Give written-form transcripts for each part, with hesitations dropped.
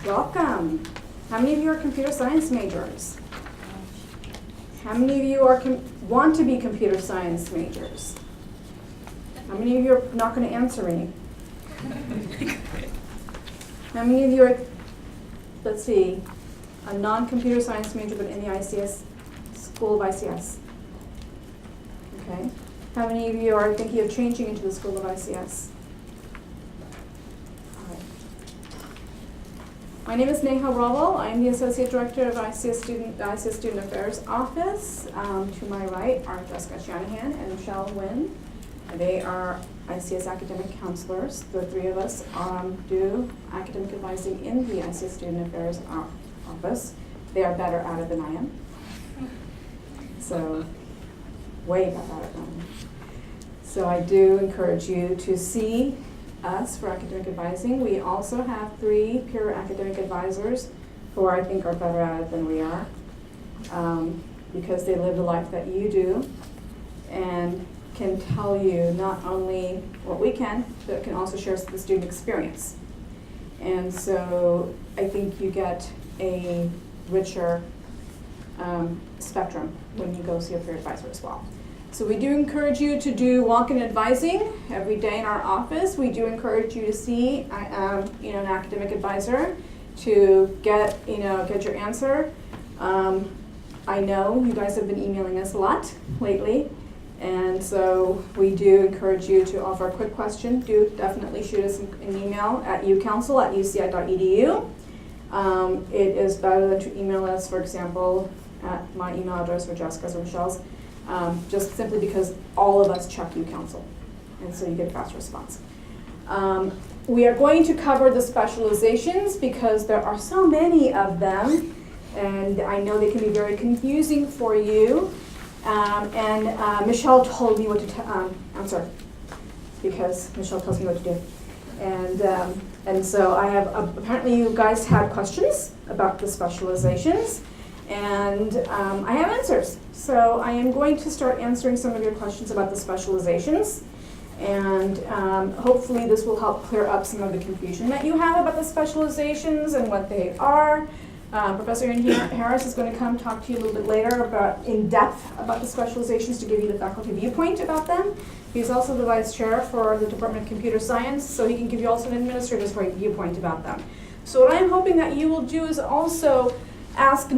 Welcome. How many of you are computer science majors? How many of you want to be computer science majors? How many of you are not going to answer me? How many of you are, let's see, a non-computer science major but in the ICS, School of ICS? Okay. How many of you are thinking of changing into the School of ICS? All right. My name is Neha Rawal. I'm the Associate Director of ICS Student Affairs Office. To my right are Jessica Shanahan and Michelle Nguyen. They are ICS academic counselors. The three of us do academic advising in the ICS Student Affairs Office. They are better at it than I am. So, way better at it than I am. So I do encourage you to see us for academic advising. We also have 3 peer academic advisors who I think are better at it than we are because they live the life that you do and can tell you not only what we can, but can also share the student experience. And so I think you get a richer spectrum when you go see a peer advisor as well. So we do encourage you to do walk-in advising every day in our office. We do encourage you to see an academic advisor to get your answer. I know you guys have been emailing us a lot lately. And so we do encourage you to offer a quick question. Do definitely shoot us an email at ucouncil@uci.edu. It is better than to email us, for example, at my email address or Jessica's or Michelle's, just simply because all of us check UCouncil. And so you get a fast response. We are going to cover the specializations because there are so many of them. And I know they can be very confusing for you. Michelle told me what to answer because Michelle tells me what to do. And so I have, apparently you guys had questions about the specializations and I have answers. So I am going to start answering some of your questions about the specializations and hopefully this will help clear up some of the confusion that you have about the specializations and what they are. Professor Ian Harris is going to come talk to you a little bit later in depth about the specializations to give you the faculty viewpoint about them. He's also the vice chair for the Department of Computer Science, so he can give you also an administrator's viewpoint about them. So what I'm hoping that you will do is also ask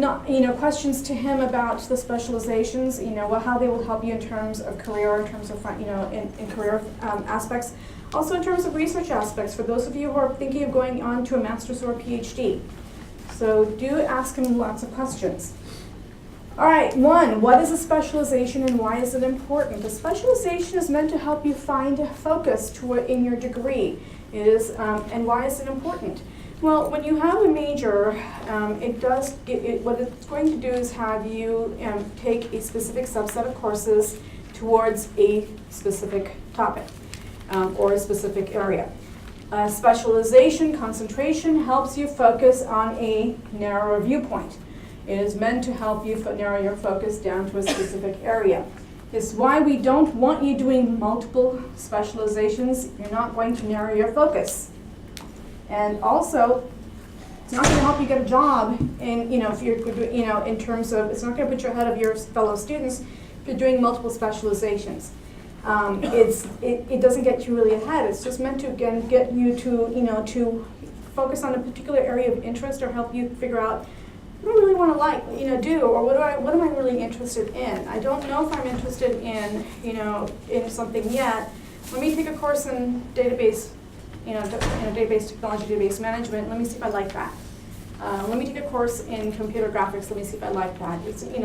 questions to him about the specializations, how they will help you in terms of career, in terms of in career aspects, also in terms of research aspects for those of you who are thinking of going on to a master's or a PhD. So do ask him lots of questions. All right, 1, what is a specialization and why is it important? A specialization is meant to help you find focus in your degree. It is, and why is it important? Well, when you have a major, what it's going to do is have you take a specific subset of courses towards a specific topic or a specific area. Specialization, concentration, helps you focus on a narrower viewpoint. It is meant to help you narrow your focus down to a specific area. It's why we don't want you doing multiple specializations. You're not going to narrow your focus. And also, it's not going to help you get a job if you're in terms of, it's not going to put you ahead of your fellow students if you're doing multiple specializations. It doesn't get you really ahead. It's just meant to again get you to focus on a particular area of interest or help you figure out what do I really want to do or what am I really interested in. I don't know if I'm interested in something yet. Let me take a course in database, database technology, database management. Let me see if I like that. Let me take a course in computer graphics. Let me see if I like that.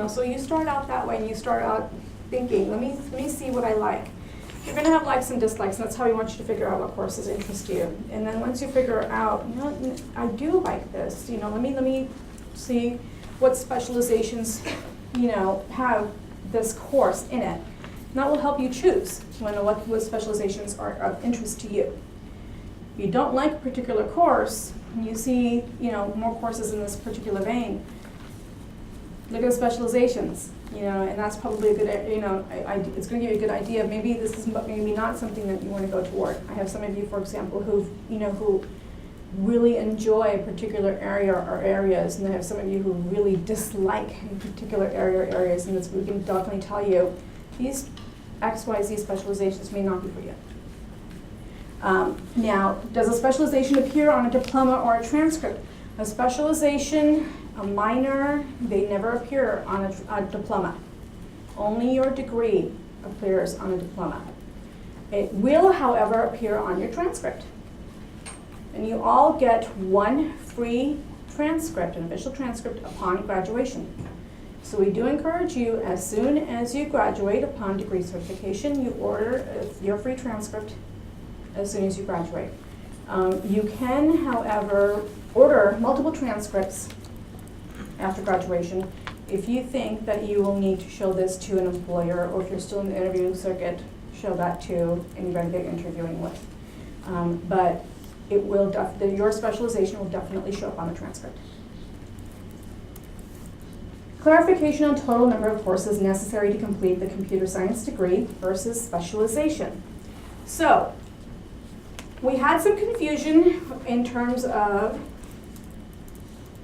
So you start out that way and you start out thinking, let me see what I like. You're going to have likes and dislikes, and that's how we want you to figure out what courses interest you. And then once you figure out, I do like this, let me see what specializations, have this course in it. And that will help you choose what specializations are of interest to you. If you don't like a particular course, and you see, more courses in this particular vein, look at the specializations. And that's probably a good, it's going to give you a good idea of maybe this is maybe not something that you want to go toward. I have some of you, for example, who really enjoy a particular area or areas, and I have some of you who really dislike a particular area or areas, and we can definitely tell you these XYZ specializations may not be for you. Now, does a specialization appear on a diploma or a transcript? A specialization, a minor, they never appear on a diploma. Only your degree appears on a diploma. It will, however, appear on your transcript. And you all get one free transcript, an official transcript, upon graduation. So we do encourage you, as soon as you graduate upon degree certification, you order your free transcript as soon as you graduate. You can, however, order multiple transcripts after graduation if you think that you will need to show this to an employer, or if you're still in the interview circuit, show that to anybody that you're interviewing with. But it will your specialization will definitely show up on the transcript. Clarification on total number of courses necessary to complete the computer science degree versus specialization. So, we had some confusion in terms of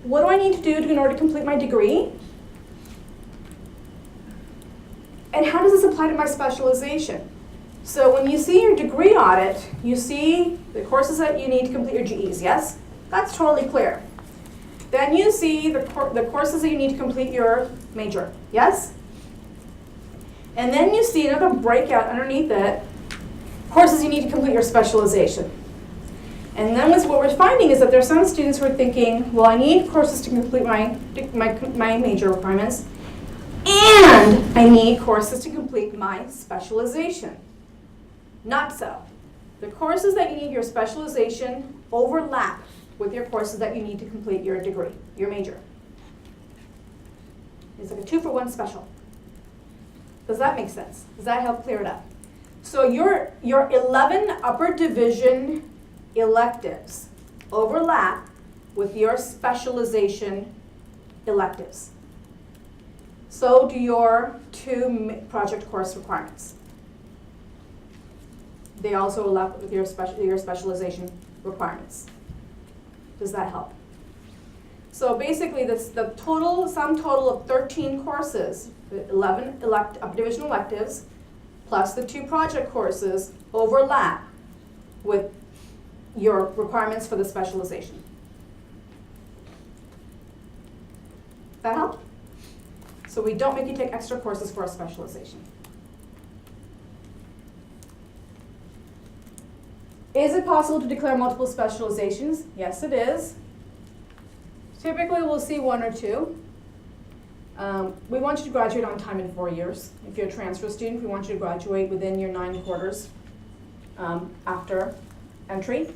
what do I need to do in order to complete my degree? And how does this apply to my specialization? So when you see your degree audit, you see the courses that you need to complete your GEs, yes? That's totally clear. Then you see the courses that you need to complete your major, yes? And then you see another breakout underneath it, courses you need to complete your specialization. And then what we're finding is that there are some students who are thinking, well, I need courses to complete my major requirements, and I need courses to complete my specialization. Not so. The courses that you need your specialization overlap with your courses that you need to complete your degree, your major. It's like a 2-for-1 special. Does that make sense? Does that help clear it up? So your 11 upper division electives overlap with your specialization electives. So do your 2 project course requirements. They also overlap with your specialization requirements. Does that help? So basically, the sum total of 13 courses, the 11 upper division electives, plus the 2 project courses overlap with your requirements for the specialization. That help? So we don't make you take extra courses for a specialization. Is it possible to declare multiple specializations? Yes, it is. Typically, we'll see 1 or 2. We want you to graduate on time in 4 years. If you're a transfer student, we want you to graduate within your 9 quarters after entry.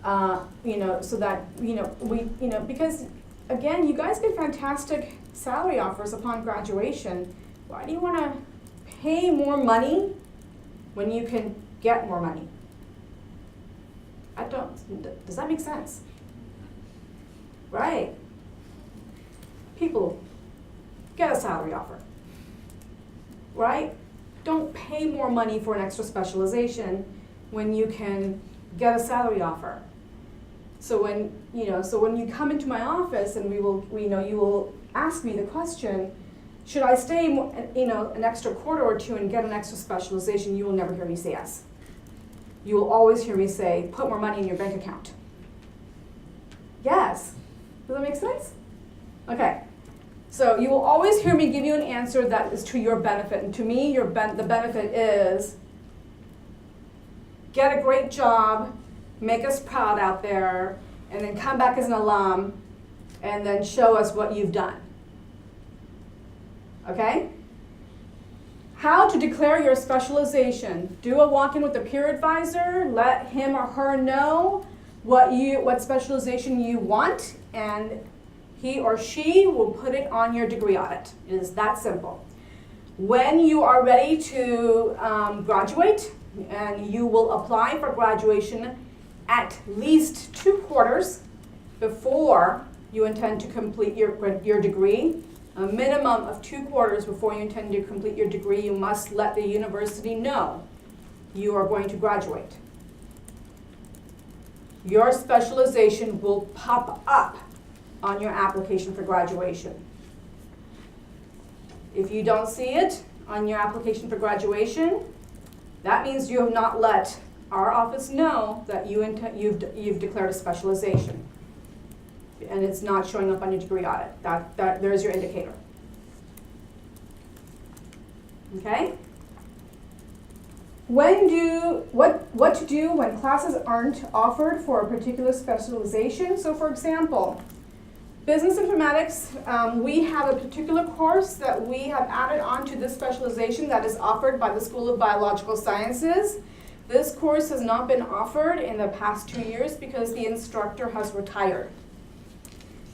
So that because again, you guys get fantastic salary offers upon graduation. Why do you want to pay more money when you can get more money? Does that make sense? Right. People, get a salary offer. Right? Don't pay more money for an extra specialization when you can get a salary offer. So when you come into my office and you will ask me the question, should I stay an extra quarter or 2 and get an extra specialization? You will never hear me say yes. You will always hear me say, put more money in your bank account. Yes. Does that make sense? Okay. So you will always hear me give you an answer that is to your benefit. And to me, the benefit is get a great job, make us proud out there, and then come back as an alum, and then show us what you've done. Okay? How to declare your specialization. Do a walk-in with a peer advisor. Let him or her know what specialization you want, and he or she will put it on your degree audit. It is that simple. When you are ready to graduate, and you will apply for graduation at least 2 quarters before you intend to complete your degree, a minimum of 2 quarters before you intend to complete your degree, you must let the university know you are going to graduate. your specialization will pop up on your application for graduation. If you don't see it on your application for graduation, that means you have not let our office know that you've declared a specialization. And it's not showing up on your degree audit. There's your indicator. Okay? What to do when classes aren't offered for a particular specialization. So for example, business informatics, we have a particular course that we have added onto this specialization that is offered by the School of Biological Sciences. This course has not been offered in the past 2 years because the instructor has retired.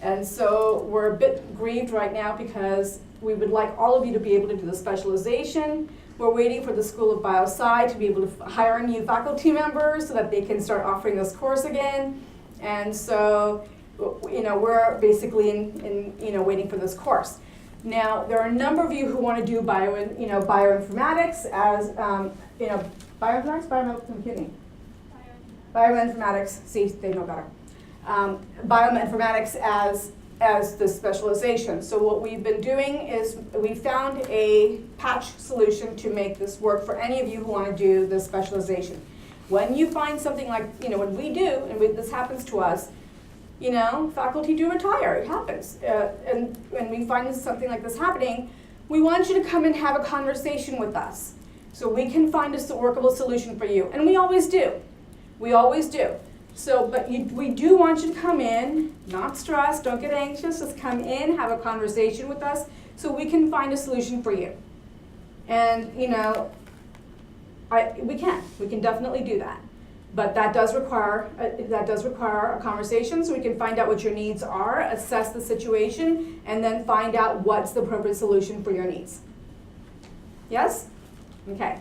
And so we're a bit grieved right now because we would like all of you to be able to do the specialization. We're waiting for the School of Biosci to be able to hire new faculty members so that they can start offering this course again. And so, we're basically waiting for this course. Now, there are a number of you who want to do bioinformatics as, bioinformatics, biomedical computing. Bioinformatics, see, they know better. Bioinformatics as the specialization. So what we've been doing is we found a patch solution to make this work for any of you who want to do the specialization. When you find something like, when we do, and this happens to us, faculty do retire, it happens. And when we find something like this happening, we want you to come and have a conversation with us so we can find a workable solution for you. And we always do. We always do. So, but we do want you to come in, not stress, don't get anxious, just come in, have a conversation with us so we can find a solution for you. And, we can definitely do that. But that does require a conversation so we can find out what your needs are, assess the situation, and then find out what's the appropriate solution for your needs. Yes? Okay.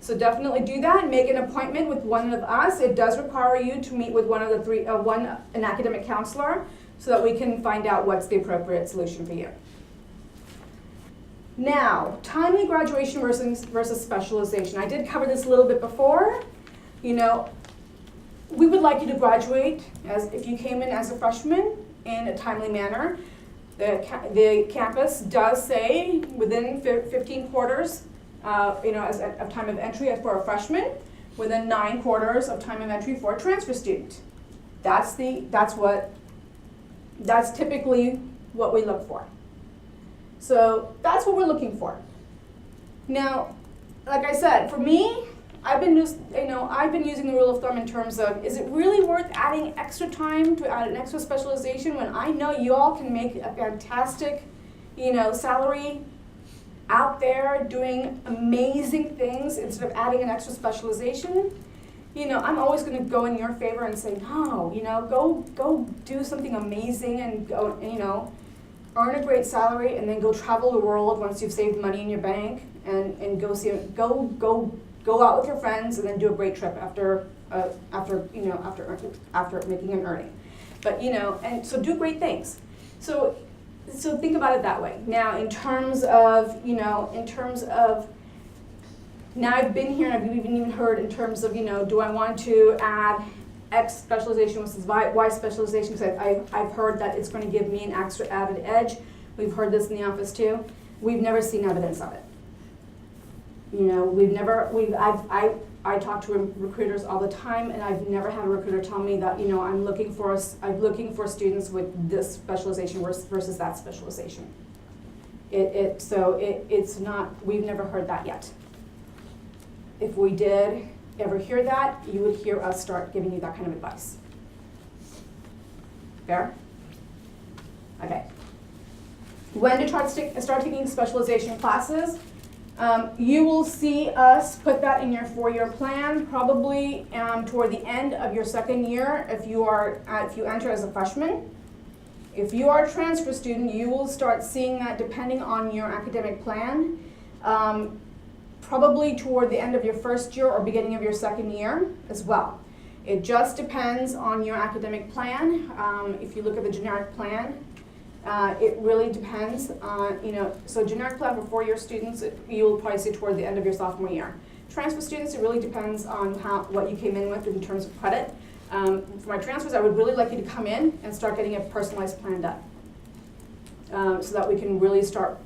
So definitely do that. Make an appointment with one of us. It does require you to meet with one of the three, an academic counselor, so that we can find out what's the appropriate solution for you. Now, timely graduation versus specialization. I did cover this a little bit before. We would like you to graduate if you came in as a freshman in a timely manner. The campus does say within 15 quarters. As of time of entry for a freshman, within 9 quarters of time of entry for a transfer student. That's typically what we look for. So that's what we're looking for. Now, like I said, for me, I've been using the rule of thumb in terms of, is it really worth adding extra time to add an extra specialization when I know you all can make a fantastic, salary out there doing amazing things instead of adding an extra specialization? I'm always going to go in your favor and say, no, go do something amazing and go, earn a great salary and then go travel the world once you've saved money in your bank and go out with your friends and then do a great trip after making an earning. But and so do great things. So think about it that way. Now, in terms of, now I've been here and I've even heard in terms of, do I want to add X specialization versus Y specialization? Because I've heard that it's going to give me an extra added edge. We've heard this in the office too. We've never seen evidence of it. I talk to recruiters all the time, and I've never had a recruiter tell me that, I'm looking for students with this specialization versus that specialization. It's not, we've never heard that yet. If we did ever hear that, you would hear us start giving you that kind of advice. Fair? Okay. When to start taking specialization classes? You will see us put that in your 4-year plan, probably toward the end of your 2nd year if you enter as a freshman. If you are a transfer student, you will start seeing that depending on your academic plan, probably toward the end of your 1st year or beginning of your 2nd year as well. It just depends on your academic plan. If you look at the generic plan, it really depends on, so generic plan for 4-year students, you'll probably see toward the end of your sophomore year. Transfer students, it really depends on what you came in with in terms of credit. For my transfers, I would really like you to come in and start getting a personalized plan done. So that we can really start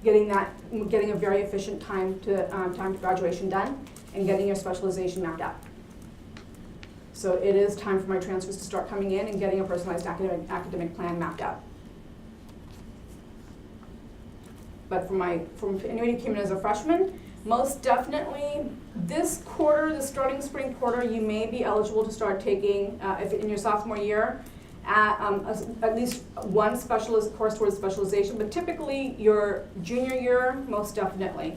getting a very efficient time to graduation done and getting your specialization mapped out. So it is time for my transfers to start coming in and getting a personalized academic plan mapped out. But for anybody who came in as a freshman, most definitely this quarter, the starting spring quarter, you may be eligible to start taking, if in your sophomore year, at least one course towards specialization. But typically your junior year, most definitely,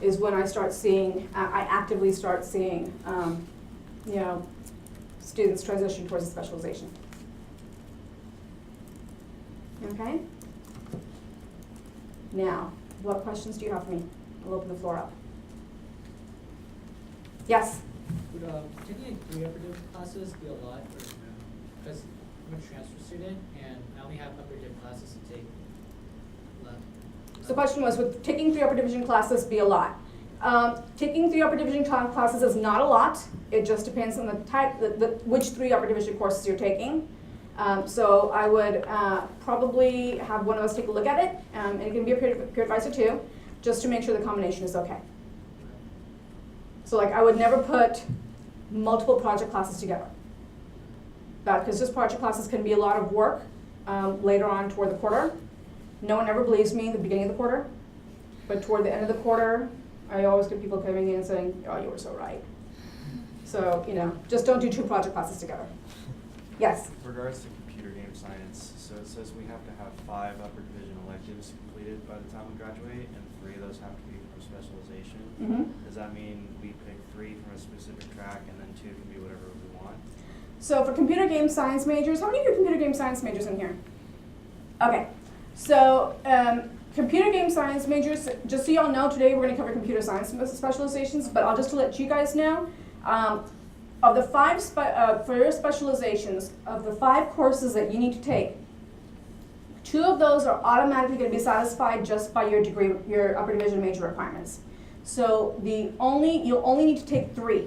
is when I start seeing, I actively start seeing, students transition towards a specialization. Okay? Now, what questions do you have for me? I'll open the floor up. Yes? Would taking 3 upper div classes be a lot, or no? Because I'm a transfer student and I only have upper div classes to take left. So the question was, would taking 3 upper division classes be a lot? Taking 3 upper division classes is not a lot. It just depends on the type, which 3 upper division courses you're taking. So I would probably have one of us take a look at it, and it can be a peer advisor too, just to make sure the combination is okay. So like I would never put multiple project classes together. Because just project classes can be a lot of work later on toward the quarter. No one ever believes me at the beginning of the quarter, but toward the end of the quarter, I always get people coming in and saying, oh, you were so right. So, just don't do 2 project classes together. Yes? With regards to computer game science, so it says we have to have 5 upper division electives completed by the time we graduate, and 3 of those have to be from specialization. Mm-hmm. Does that mean we pick 3 from a specific track, and then 2 can be whatever we want? So for computer game science majors, how many of you are computer game science majors in here? Okay, so computer game science majors, just so you all know, today we're going to cover computer science specializations, but I'll just let you guys know, of the 5, for your specializations, of the 5 courses that you need to take, 2 of those are automatically going to be satisfied just by your degree, your upper division major requirements. So you'll only need to take 3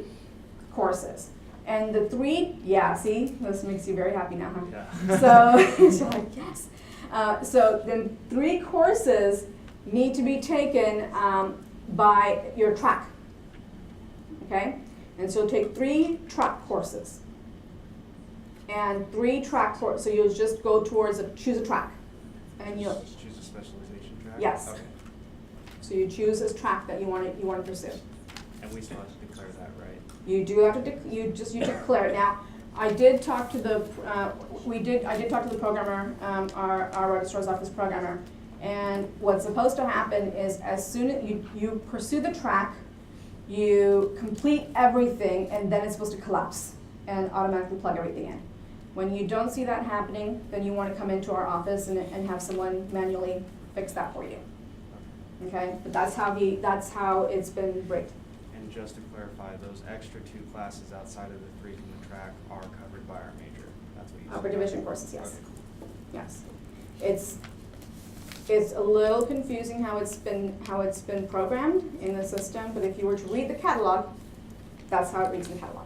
courses. And the 3, yeah, see, this makes you very happy now, huh? Yeah. So like, yes. So then 3 courses need to be taken by your track, okay? And so take 3 track courses. And 3 track courses, so you'll just go towards, choose a track. And you'll just choose a specialization track? Yes. Okay. So you choose this track that you want to pursue. And we still have to declare that, right? You do have to you declare it. Now, I did talk to the I did talk to the programmer, our registrar's office programmer, and what's supposed to happen is as soon as you pursue the track, you complete everything, and then it's supposed to collapse and automatically plug everything in. When you don't see that happening, then you want to come into our office and have someone manually fix that for you. Okay, but that's how it's been rigged. And just to clarify, those extra 2 classes outside of the 3 from the track are covered by our major. That's what you said. Upper division courses, yes. Okay. Yes. It's a little confusing how it's been programmed in the system, but if you were to read the catalog, that's how it reads in the catalog.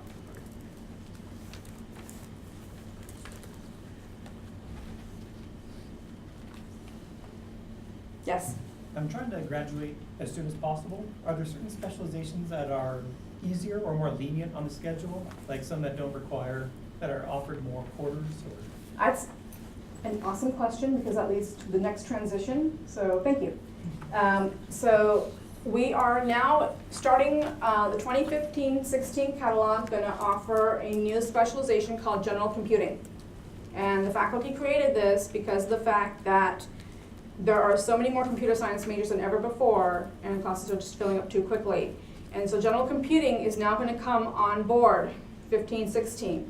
Yes? I'm trying to graduate as soon as possible. Are there certain specializations that are easier or more lenient on the schedule? Like some that don't require, that are offered more quarters? Or? That's an awesome question because that leads to the next transition, so thank you. So we are now starting the 2015-16 catalog, going to offer a new specialization called general computing. And the faculty created this because of the fact that there are so many more computer science majors than ever before, and classes are just filling up too quickly. And so general computing is now going to come on board, 15-16.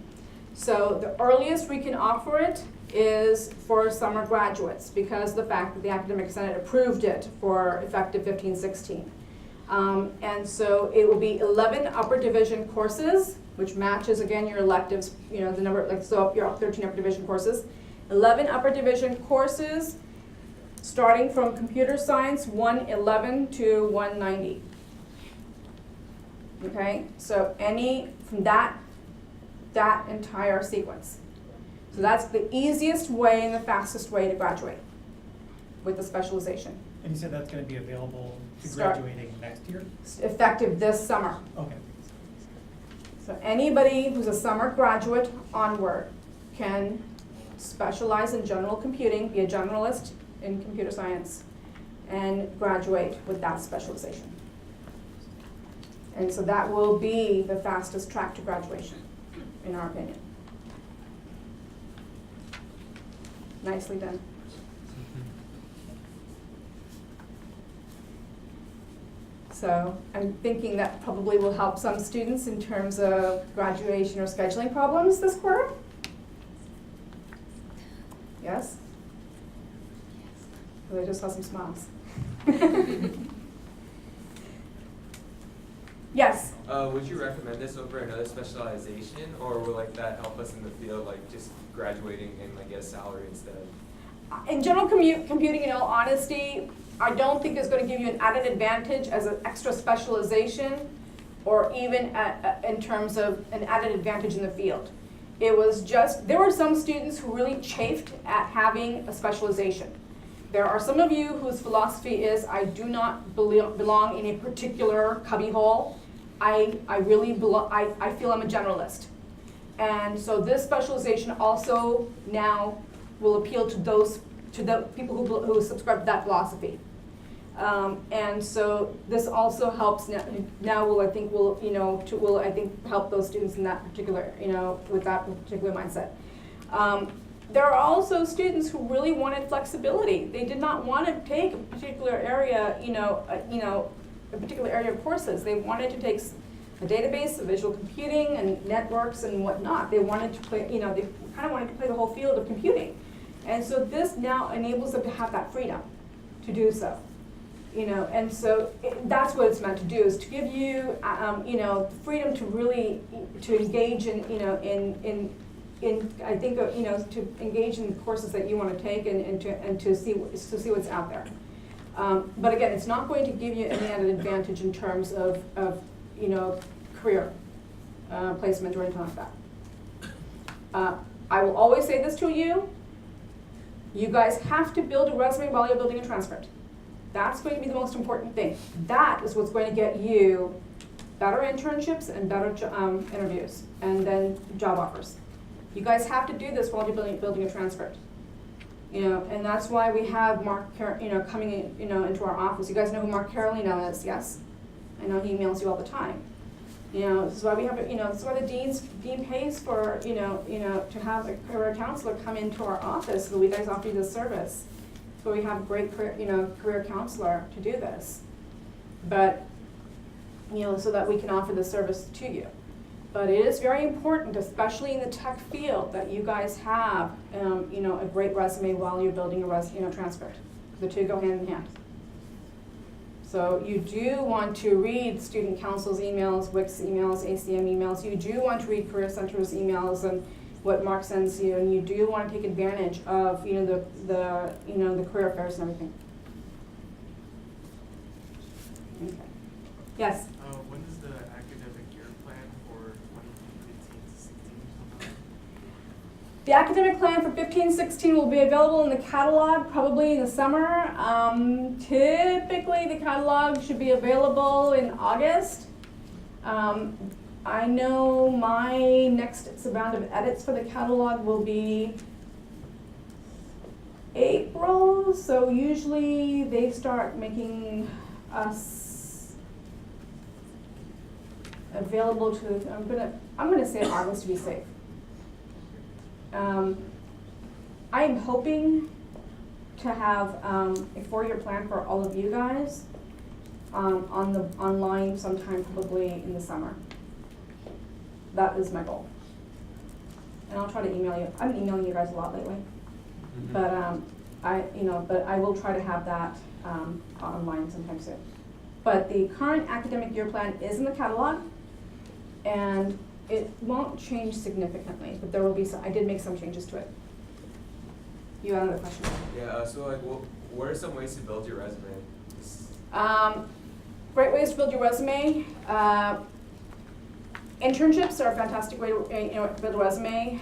So the earliest we can offer it is for summer graduates because of the fact that the Academic Senate approved it for effective 15-16. And so it will be 11 upper division courses, which matches again your electives, the number, like so your 13 upper division courses. 11 upper division courses starting from computer science 111 to 190. Okay, so any from that that entire sequence. So that's the easiest way and the fastest way to graduate with the specialization. And you said that's going to be available to Start- graduating next year? Effective this summer. Okay. So anybody who's a summer graduate onward can specialize in general computing, be a generalist in computer science, and graduate with that specialization. And so that will be the fastest track to graduation, in our opinion. Nicely done. So I'm thinking that probably will help some students in terms of graduation or scheduling problems this quarter. Yes? Because I just saw some smiles. Yes? Would you recommend this over another specialization, or will like that help us in the field, like just graduating and like get a salary instead? In general computing, in all honesty, I don't think it's going to give you an added advantage as an extra specialization, or even in terms of an added advantage in the field. It was just, there were some students who really chafed at having a specialization. There are some of you whose philosophy is, I do not belong in a particular cubbyhole. I really belong, I feel I'm a generalist. And so this specialization also now will appeal to the people who subscribe to that philosophy. And so this also helps now will I think help those students in that particular, with that particular mindset. There are also students who really wanted flexibility. They did not want to take a particular area, a particular area of courses. They wanted to take a database, a visual computing, and networks and whatnot. They wanted to play, they kind of wanted to play the whole field of computing. And so this now enables them to have that freedom to do so. And so that's what it's meant to do, is to give you, freedom to really, to engage in, I think, to engage in the courses that you want to take and to see what's out there. But again, it's not going to give you any added advantage in terms of career placement or anything like that. I will always say this to you. You guys have to build a resume while you're building a transcript. That's going to be the most important thing. That is what's going to get you better internships and better interviews, and then job offers. You guys have to do this while you're building a transcript. And that's why we have Mark, coming in, into our office. You guys know who Mark Carolino is, yes? I know he emails you all the time. This is why we have, this is why the dean pays for, to have a career counselor come into our office so that we guys offer you this service. So we have a great career counselor to do this. But, so that we can offer this service to you. But it is very important, especially in the tech field, that you guys have, a great resume while you're building a transcript. The two go hand in hand. So you do want to read student council's emails, WICS emails, ACM emails. You do want to read Career Center's emails and what Mark sends you, and you do want to take advantage of, the career affairs and everything. Okay. Yes. When is the academic year plan for 2015-16? The academic plan for 15-16 will be available in the catalog probably in the summer. Typically the catalog should be available in August. I know my next round of edits for the catalog will be April, so usually they start making us available to, I'm gonna say August to be safe. I am hoping to have a 4-year plan for all of you guys online sometime probably in the summer. That is my goal. And I'll try to email you. I've been emailing you guys a lot lately. Mm-hmm. But but I will try to have that online sometime soon. But the current academic year plan is in the catalog, and it won't change significantly, but there will be some, I did make some changes to it. You had another question? Yeah, so like, what are some ways to build your resume? Great ways to build your resume. Internships are a fantastic way to build a resume.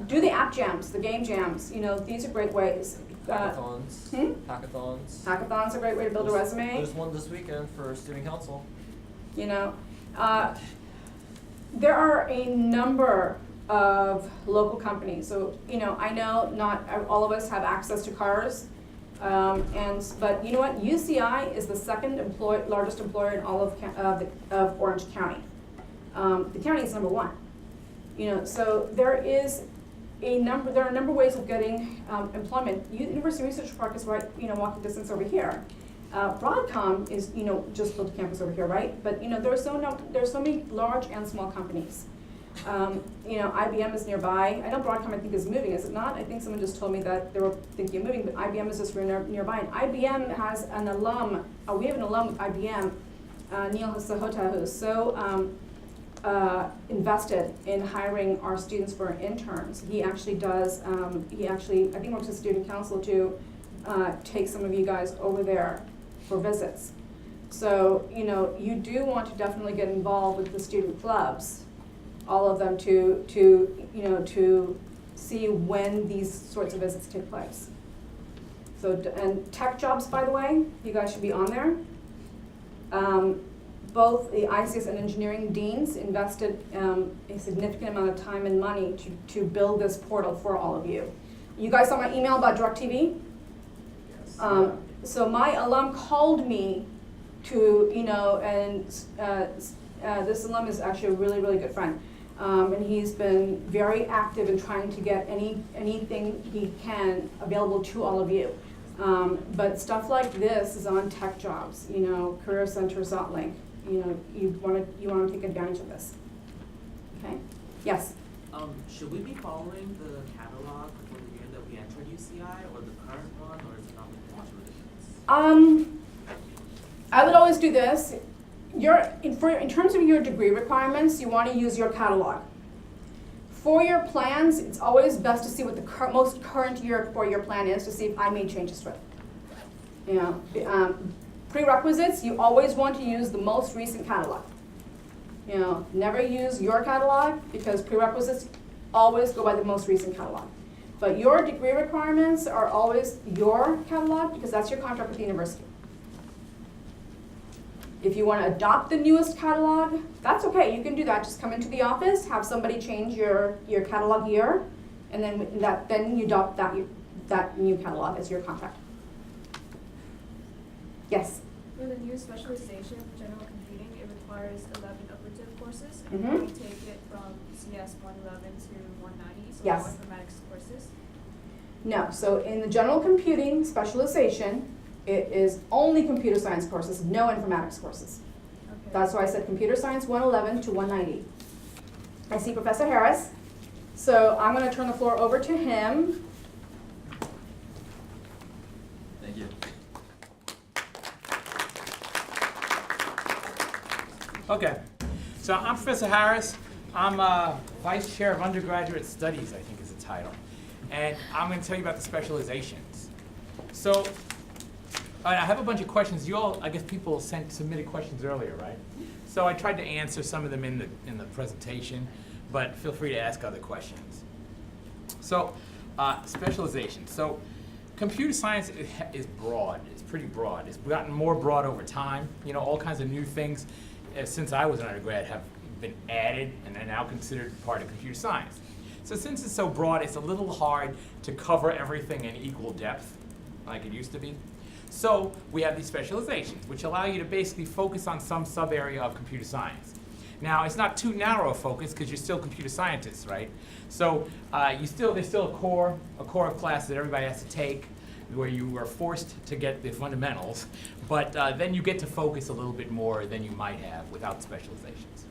Do the app jams, the game jams. These are great ways. Hackathons. Hmm? Hackathons. Hackathons are a great way to build a resume. There's one this weekend for student council. There are a number of local companies. So, I know not all of us have access to cars. But you know what? UCI is the second largest employer in all of Orange County. The county is number one. So there are a number of ways of getting employment. University Research Park is right, walking distance over here. Broadcom is, just built a campus over here, right? But there's so many large and small companies. IBM is nearby. I know Broadcom, I think, is moving, is it not? I think someone just told me that they were thinking of moving, but IBM is just nearby. And IBM has an alum, we have an alum with IBM, Neil Sahota, who's so invested in hiring our students for interns. He actually does, I think works as student council to take some of you guys over there for visits. So, you do want to definitely get involved with the student clubs, all of them to see when these sorts of visits take place. So, and tech jobs, by the way, you guys should be on there. Both the ICS and engineering deans invested a significant amount of time and money to build this portal for all of you. You guys saw my email about DirecTV? Yes. So my alum called me to, this alum is actually a really, really good friend. And he's been very active in trying to get anything he can available to all of you. But stuff like this is on tech jobs, Career Center, Zotlink. You want to take advantage of this. Okay? Yes? Should we be following the catalog for the year that we entered UCI, or the current one, or is it not making much of a difference? I would always do this. In terms of your degree requirements, you want to use your catalog. For your plans, it's always best to see what the most current year for your plan is to see if I made changes to it. Prerequisites, you always want to use the most recent catalog. Never use your catalog because prerequisites always go by the most recent catalog. But your degree requirements are always your catalog because that's your contract with the university. If you want to adopt the newest catalog, that's okay. You can do that. Just come into the office, have somebody change your catalog year, and then you adopt that new catalog as your contract. Yes? For the new specialization for general computing, it requires 11 operative courses. Mhm. And we take it from CS 111 to 190, so Yes. bioinformatics courses. No. So in the general computing specialization, it is only computer science courses, no informatics courses. Okay. That's why I said computer science 111 to 190. I see Professor Harris. So I'm going to turn the floor over to him. Thank you. Okay, so I'm Professor Harris. I'm Vice Chair of Undergraduate Studies, I think is the title. And I'm going to tell you about the specializations. So I have a bunch of questions. You all, I guess people submitted questions earlier, right? So I tried to answer some of them in the presentation, but feel free to ask other questions. So specialization. So computer science is broad. It's pretty broad. It's gotten more broad over time. All kinds of new things since I was an undergrad have been added and are now considered part of computer science. So since it's so broad, it's a little hard to cover everything in equal depth like it used to be. So we have these specializations, which allow you to basically focus on some sub-area of computer science. Now, it's not too narrow a focus because you're still computer scientists, right? So there's still a core of classes that everybody has to take where you are forced to get the fundamentals, but then you get to focus a little bit more than you might have without specializations.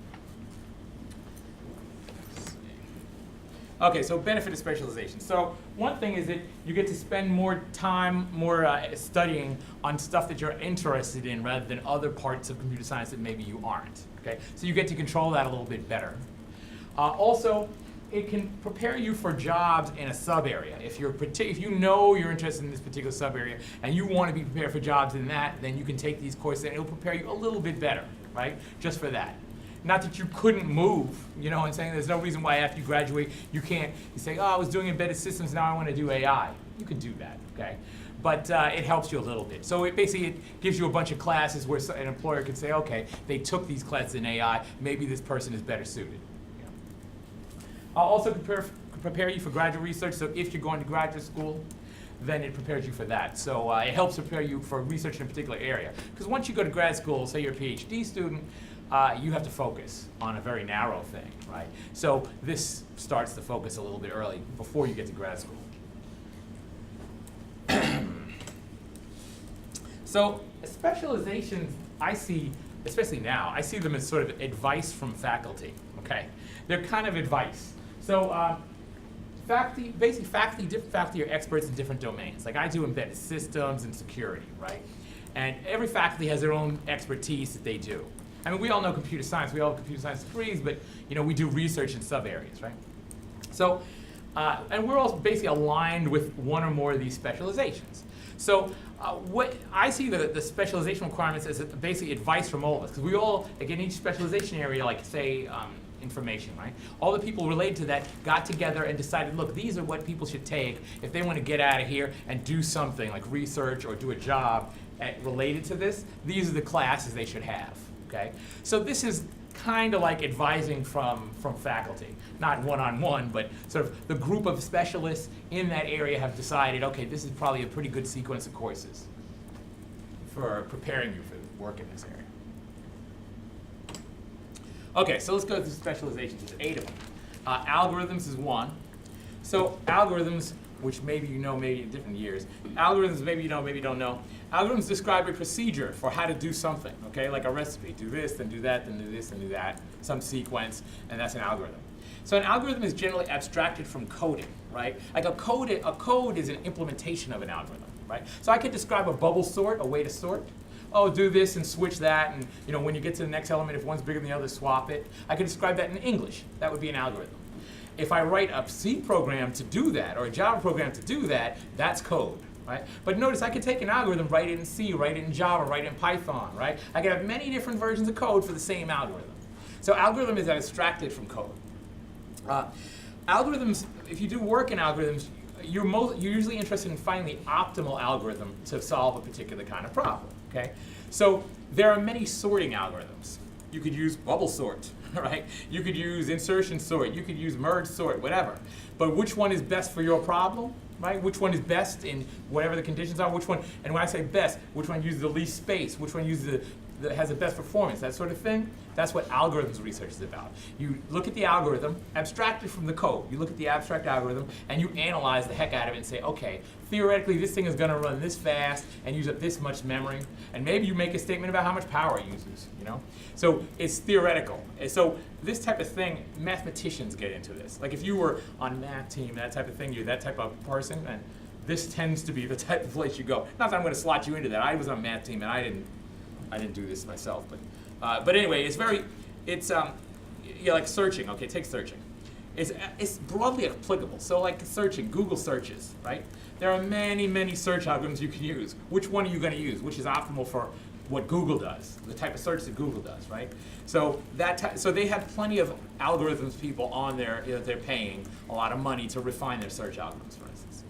Okay, so benefit of specialization. So one thing is that you get to spend more time, studying on stuff that you're interested in rather than other parts of computer science that maybe you aren't. Okay, so you get to control that a little bit better. Also, it can prepare you for jobs in a sub-area. If you know you're interested in this particular sub-area and you want to be prepared for jobs in that, then you can take these courses and it'll prepare you a little bit better, right? Just for that. Not that you couldn't move, you know what I'm saying? There's no reason why after you graduate you can't, you say, oh, I was doing embedded systems, now I want to do AI. You can do that, okay? But it helps you a little bit. So it basically gives you a bunch of classes where an employer can say, okay, they took these classes in AI, maybe this person is better suited. Yeah. I'll also prepare you for graduate research, so if you're going to graduate school, then it prepares you for that. So it helps prepare you for research in a particular area. Because once you go to grad school, say you're a PhD student, you have to focus on a very narrow thing, right? So this starts to focus a little bit early before you get to grad school. So specializations, I see, especially now, I see them as sort of advice from faculty, okay? They're kind of advice. So different faculty are experts in different domains. Like I do embedded systems and security, right? And every faculty has their own expertise that they do. I mean, we all know computer science, we all have computer science degrees, but you know, we do research in sub areas, right? So, and we're all basically aligned with one or more of these specializations. So what I see the specialization requirements as basically advice from all of us, because we all, again, each specialization area, like say information, right? All the people related to that got together and decided, look, these are what people should take if they want to get out of here and do something like research or do a job related to this. These are the classes they should have, okay? So this is kind of like advising from faculty, not one-on-one, but sort of the group of specialists in that area have decided, okay, this is probably a pretty good sequence of courses for preparing you for work in this area. Okay, so let's go through specializations. There's 8 of them. Algorithms is one. So algorithms, which maybe you know, maybe in different years. Algorithms, maybe you know, maybe you don't know. Algorithms describe a procedure for how to do something, okay? Like a recipe. Do this, then do that, then do this, then do that. Some sequence, and that's an algorithm. So an algorithm is generally abstracted from coding, right? Like a code is an implementation of an algorithm, right? So I could describe a bubble sort, a way to sort. Oh, do this and switch that, and you know, when you get to the next element, if one's bigger than the other, swap it. I could describe that in English. That would be an algorithm. If I write a C program to do that, or a Java program to do that, that's code, right? But notice I could take an algorithm, write it in C, write it in Java, write it in Python, right? I could have many different versions of code for the same algorithm. So algorithm is abstracted from code. Algorithms, if you do work in algorithms, you're usually interested in finding the optimal algorithm to solve a particular kind of problem, okay? So there are many sorting algorithms. You could use bubble sort, right? You could use insertion sort, you could use merge sort, whatever. But which one is best for your problem, right? Which one is best in whatever the conditions are, which one, and when I say best, which one uses the least space, which one uses has the best performance, that sort of thing. That's what algorithms research is about. You look at the algorithm, abstract it from the code. You look at the abstract algorithm and you analyze the heck out of it and say, okay, theoretically this thing is going to run this fast and use up this much memory, and maybe you make a statement about how much power it uses, you know? So it's theoretical. And so this type of thing, mathematicians get into this. Like if you were on math team, that type of thing, you're that type of person, and this tends to be the type of place you go. Not that I'm going to slot you into that. I was on math team and I didn't do this myself, but anyway, it's like searching. Okay, take searching. It's broadly applicable. So like searching, Google searches, right? There are many search algorithms you can use. Which one are you going to use? Which is optimal for what Google does, the type of search that Google does, right? So so they have plenty of algorithms people on there. They're paying a lot of money to refine their search algorithms, for instance.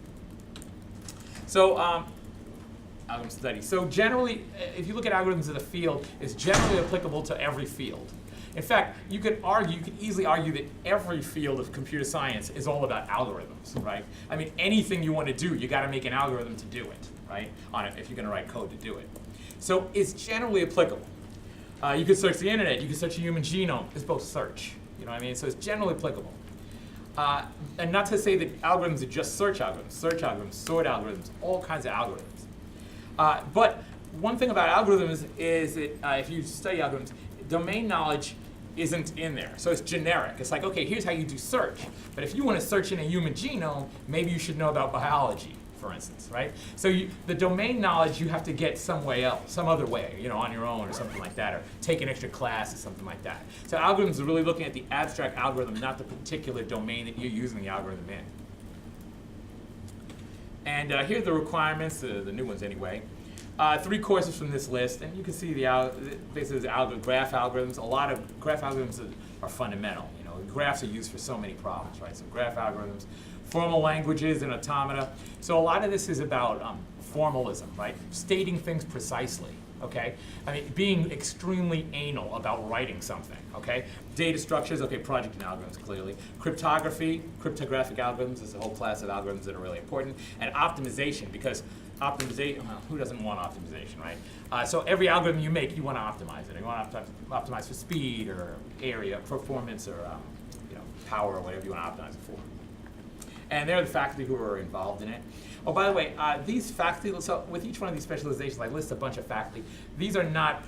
So. Algorithm study. So generally, if you look at algorithms as a field, it's generally applicable to every field. In fact, you could easily argue that every field of computer science is all about algorithms, right? I mean, anything you want to do, you got to make an algorithm to do it, right? On it, if you're going to write code to do it. So it's generally applicable. You could search the internet. You could search a human genome. It's both search. You know what I mean? So it's generally applicable. And not to say that algorithms are just search algorithms, sort algorithms, all kinds of algorithms. But one thing about algorithms is that if you study algorithms, domain knowledge isn't in there. So it's generic. It's like, okay, here's how you do search. But if you want to search in a human genome, maybe you should know about biology, for instance, right? So the domain knowledge you have to get some way else, some other way, you know, on your own or something like that, or take an extra class or something like that. So algorithms are really looking at the abstract algorithm, not the particular domain that you're using the algorithm in. And here are the requirements, the new ones anyway. 3 courses from this list, and you can see basically the graph algorithms. A lot of graph algorithms are fundamental. You know, graphs are used for so many problems, right? So graph algorithms, formal languages, and automata. So a lot of this is about formalism, right? Stating things precisely. Okay, I mean, being extremely anal about writing something, okay? Data structures, okay, project and algorithms, clearly. Cryptography, cryptographic algorithms is a whole class of algorithms that are really important. And optimization, because optimization, well, who doesn't want optimization, right? So every algorithm you make, you want to optimize it. You want to optimize for speed or area, performance, or power, or whatever you want to optimize it for. And they're the faculty who are involved in it. Oh, by the way, these faculty, so with each one of these specializations, I list a bunch of faculty. These are not,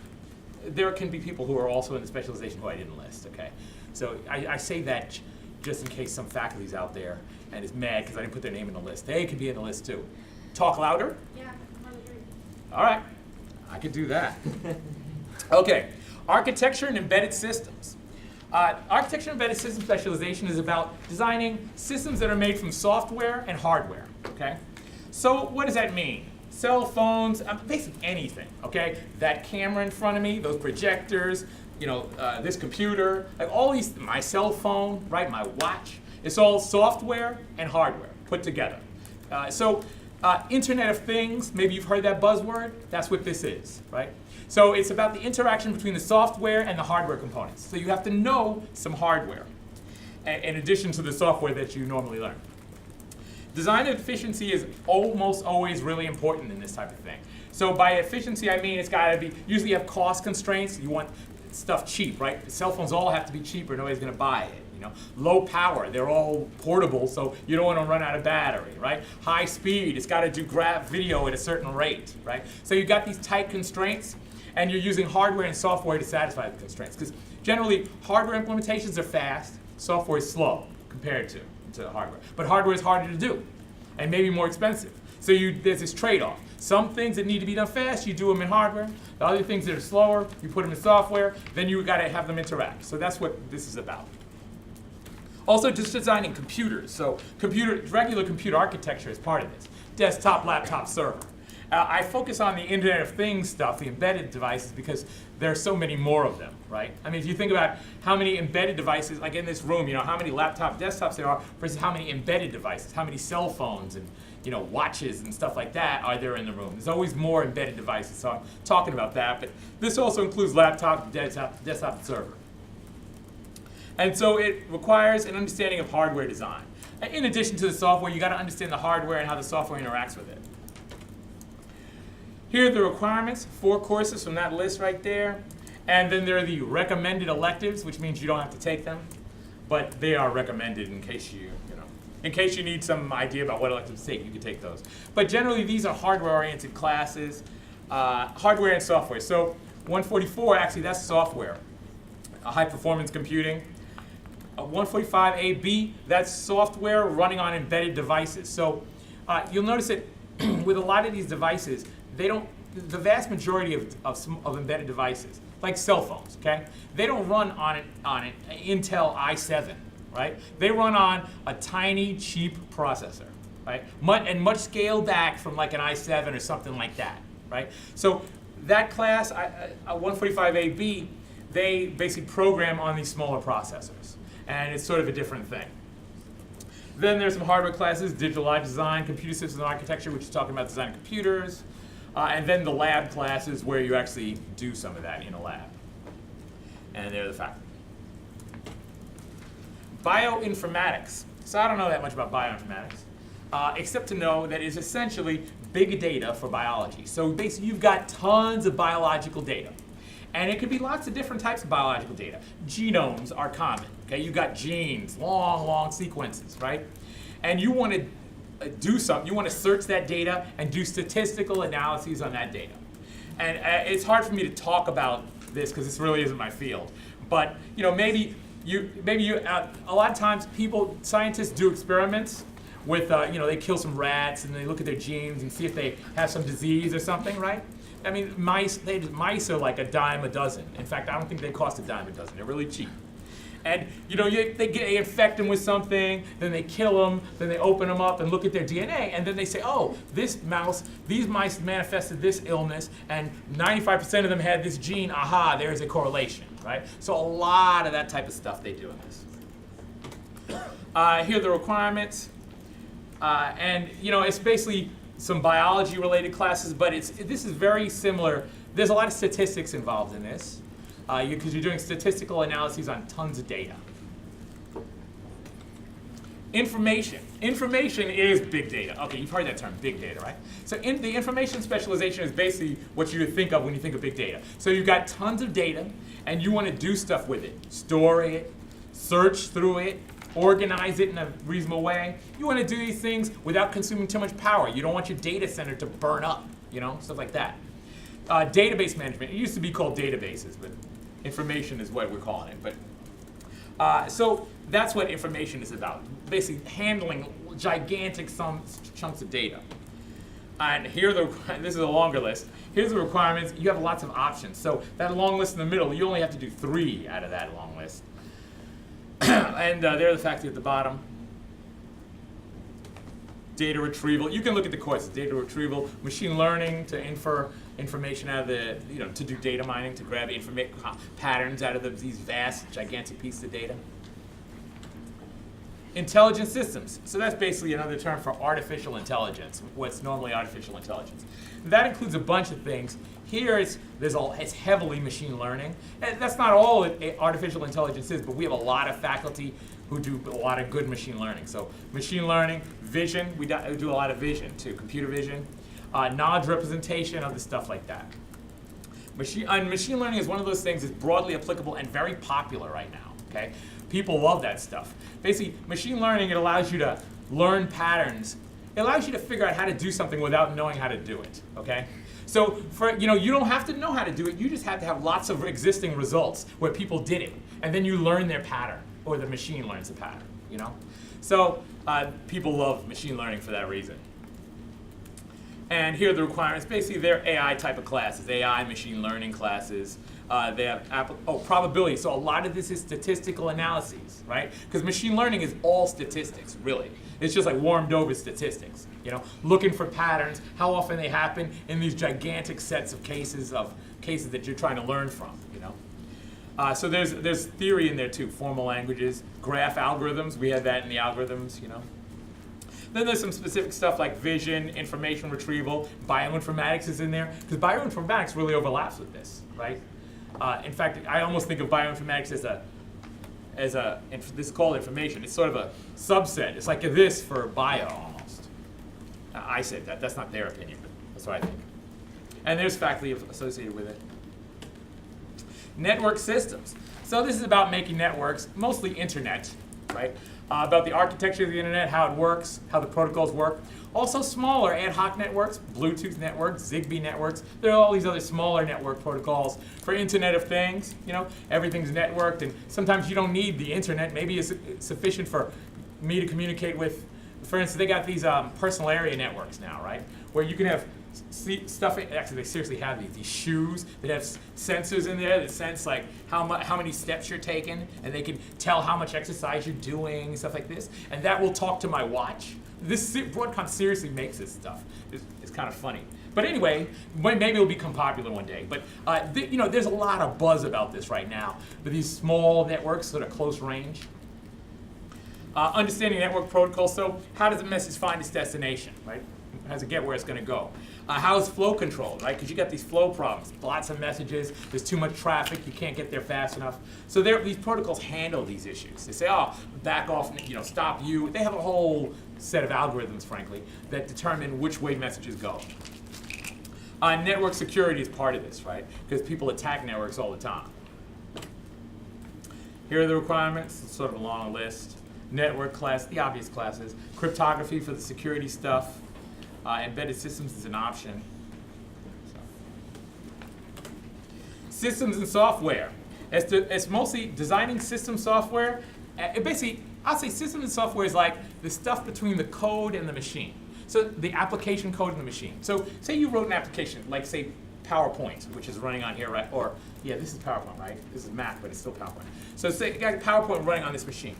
there can be people who are also in the specialization who I didn't list, okay? So I say that just in case some faculty's out there and is mad because I didn't put their name in the list. They could be in the list too. Talk louder? Yeah, I'm really great. All right, I could do that. Okay, architecture and embedded systems. Architecture and embedded system specialization is about designing systems that are made from software and hardware, okay? So what does that mean? Cell phones, basically anything, okay? That camera in front of me, those projectors, this computer, like all these, my cell phone, right, my watch, it's all software and hardware put together. Internet of Things, maybe you've heard that buzzword, that's what this is, right? So it's about the interaction between the software and the hardware components. So you have to know some hardware, in addition to the software that you normally learn. Design efficiency is almost always really important in this type of thing. So by efficiency, I mean it's got to be, usually you have cost constraints. You want stuff cheap, right? Cell phones all have to be cheaper. Nobody's going to buy it. Low power, they're all portable, so you don't want to run out of battery, right? High speed, it's got to do graph video at a certain rate, right? So you've got these tight constraints, and you're using hardware and software to satisfy the constraints. Because generally, hardware implementations are fast, software is slow compared to hardware. But hardware is harder to do, and maybe more expensive. So there's this trade-off. Some things that need to be done fast, you do them in hardware. The other things that are slower, you put them in software. Then you got to have them interact. So that's what this is about. Also, just designing computers. So regular computer architecture is part of this. Desktop, laptop, server. I focus on the Internet of Things stuff, the embedded devices, because there are so many more of them, right? I mean, if you think about how many embedded devices, like in this room, how many laptop desktops there are versus how many embedded devices, how many cell phones and watches and stuff like that are there in the room. There's always more embedded devices, so I'm talking about that. But this also includes laptop, desktop, and server. And so it requires an understanding of hardware design. In addition to the software, you got to understand the hardware and how the software interacts with it. Here are the requirements, 4 courses from that list right there. And then there are the recommended electives, which means you don't have to take them, but they are recommended in case you need some idea about what electives to take, you can take those. But generally, these are hardware-oriented classes, hardware and software. So 144, actually, that's software, high-performance computing. 145AB, that's software running on embedded devices. So you'll notice that with a lot of these devices, the vast majority of embedded devices, like cell phones, okay, they don't run on an Intel i7, right? They run on a tiny, cheap processor, right? Much scaled back from like an i7 or something like that, right? So that class, 145AB, they basically program on these smaller processors. And it's sort of a different thing. Then there's some hardware classes, digital design, computer systems and architecture, which is talking about designing computers. And then the lab classes where you actually do some of that in a lab. And they're the faculty. Bioinformatics. So I don't know that much about bioinformatics, except to know that it's essentially big data for biology. So basically you've got tons of biological data. And it could be lots of different types of biological data. Genomes are common, okay? You've got genes, long sequences, right? And you want to do something, you want to search that data and do statistical analyses on that data. And it's hard for me to talk about this because this really isn't my field. But maybe a lot of times scientists do experiments with, they kill some rats and they look at their genes and see if they have some disease or something, right? I mean, mice are like $0.10 a dozen. In fact, I don't think they cost $0.10 a dozen. They're really cheap. And they infect them with something, then they kill them, then they open them up and look at their DNA, and then they say, oh, these mice manifested this illness, and 95% of them had this gene. Aha, there's a correlation, right? So a lot of that type of stuff they do in this. Here are the requirements, and it's basically some biology-related classes, but this is very similar. There's a lot of statistics involved in this, because you're doing statistical analyses on tons of data. Information. Information is big data. Okay, you've heard that term, big data, right? So the information specialization is basically what you would think of when you think of big data. So you've got tons of data, and you want to do stuff with it. Store it, search through it, organize it in a reasonable way. You want to do these things without consuming too much power. You don't want your data center to burn up, stuff like that. Database management. It used to be called databases, but information is what we're calling it. But so that's what information is about. Basically handling gigantic chunks of data. And this is a longer list. Here's the requirements. You have lots of options. So that long list in the middle, you only have to do 3 out of that long list. And there are the faculty at the bottom. Data retrieval. You can look at the courses. Data retrieval, machine learning to infer information out of to do data mining, to grab patterns out of these vast, gigantic pieces of data. Intelligent systems. So that's basically another term for artificial intelligence, what's normally artificial intelligence. That includes a bunch of things. Here it's heavily machine learning. And that's not all artificial intelligence is, but we have a lot of faculty who do a lot of good machine learning. So machine learning, vision, we do a lot of vision too, computer vision, knowledge representation, other stuff like that. Machine learning is one of those things that's broadly applicable and very popular right now, okay? People love that stuff. Basically, machine learning, it allows you to learn patterns. It allows you to figure out how to do something without knowing how to do it, okay? So you don't have to know how to do it. You just have to have lots of existing results where people did it, and then you learn their pattern, or the machine learns the pattern, So people love machine learning for that reason. And here are the requirements. Basically, they're AI type of classes, AI machine learning classes. They have probability. So a lot of this is statistical analyses, right? Because machine learning is all statistics, really. It's just like warmed over statistics, looking for patterns, how often they happen in these gigantic sets of cases that you're trying to learn from, So there's theory in there too, formal languages, graph algorithms. We had that in the algorithms, Then there's some specific stuff like vision, information retrieval, bioinformatics is in there, because bioinformatics really overlaps with this, right? In fact, I almost think of bioinformatics this is called information. It's sort of a subset. It's like this for bio almost. I said that. That's not their opinion, but that's what I think. And there's faculty associated with it. Network systems. So this is about making networks, mostly internet, right? About the architecture of the internet, how it works, how the protocols work. Also smaller ad hoc networks, Bluetooth networks, Zigbee networks. There are all these other smaller network protocols for Internet of Things. Everything's networked, and sometimes you don't need the internet. Maybe it's sufficient for me to communicate with, for instance, they got these personal area networks now, right? Where you can have stuff, actually they seriously have these shoes that have sensors in there that sense like how many steps you're taking, and they can tell how much exercise you're doing, stuff like this, and that will talk to my watch. Broadcom seriously makes this stuff. It's kind of funny. But anyway, maybe it'll become popular one day. But there's a lot of buzz about this right now. But these small networks that are close range. Understanding network protocols. So how does a message find its destination, right? How does it get where it's going to go? How is flow controlled, right? Because you got these flow problems, lots of messages, there's too much traffic, you can't get there fast enough. So these protocols handle these issues. They say, back off, stop you. They have a whole set of algorithms, frankly, that determine which way messages go. Network security is part of this, right? Because people attack networks all the time. Here are the requirements, it's sort of a long list. Network class, the obvious classes. Cryptography for the security stuff. Embedded systems is an option. Systems and software. It's mostly designing system software. Basically, I'll say systems and software is like the stuff between the code and the machine. So the application code and the machine. So say you wrote an application, like say PowerPoint, which is running on here, right? Or, yeah, this is PowerPoint, right? This is Mac, but it's still PowerPoint. So say you got PowerPoint running on this machine.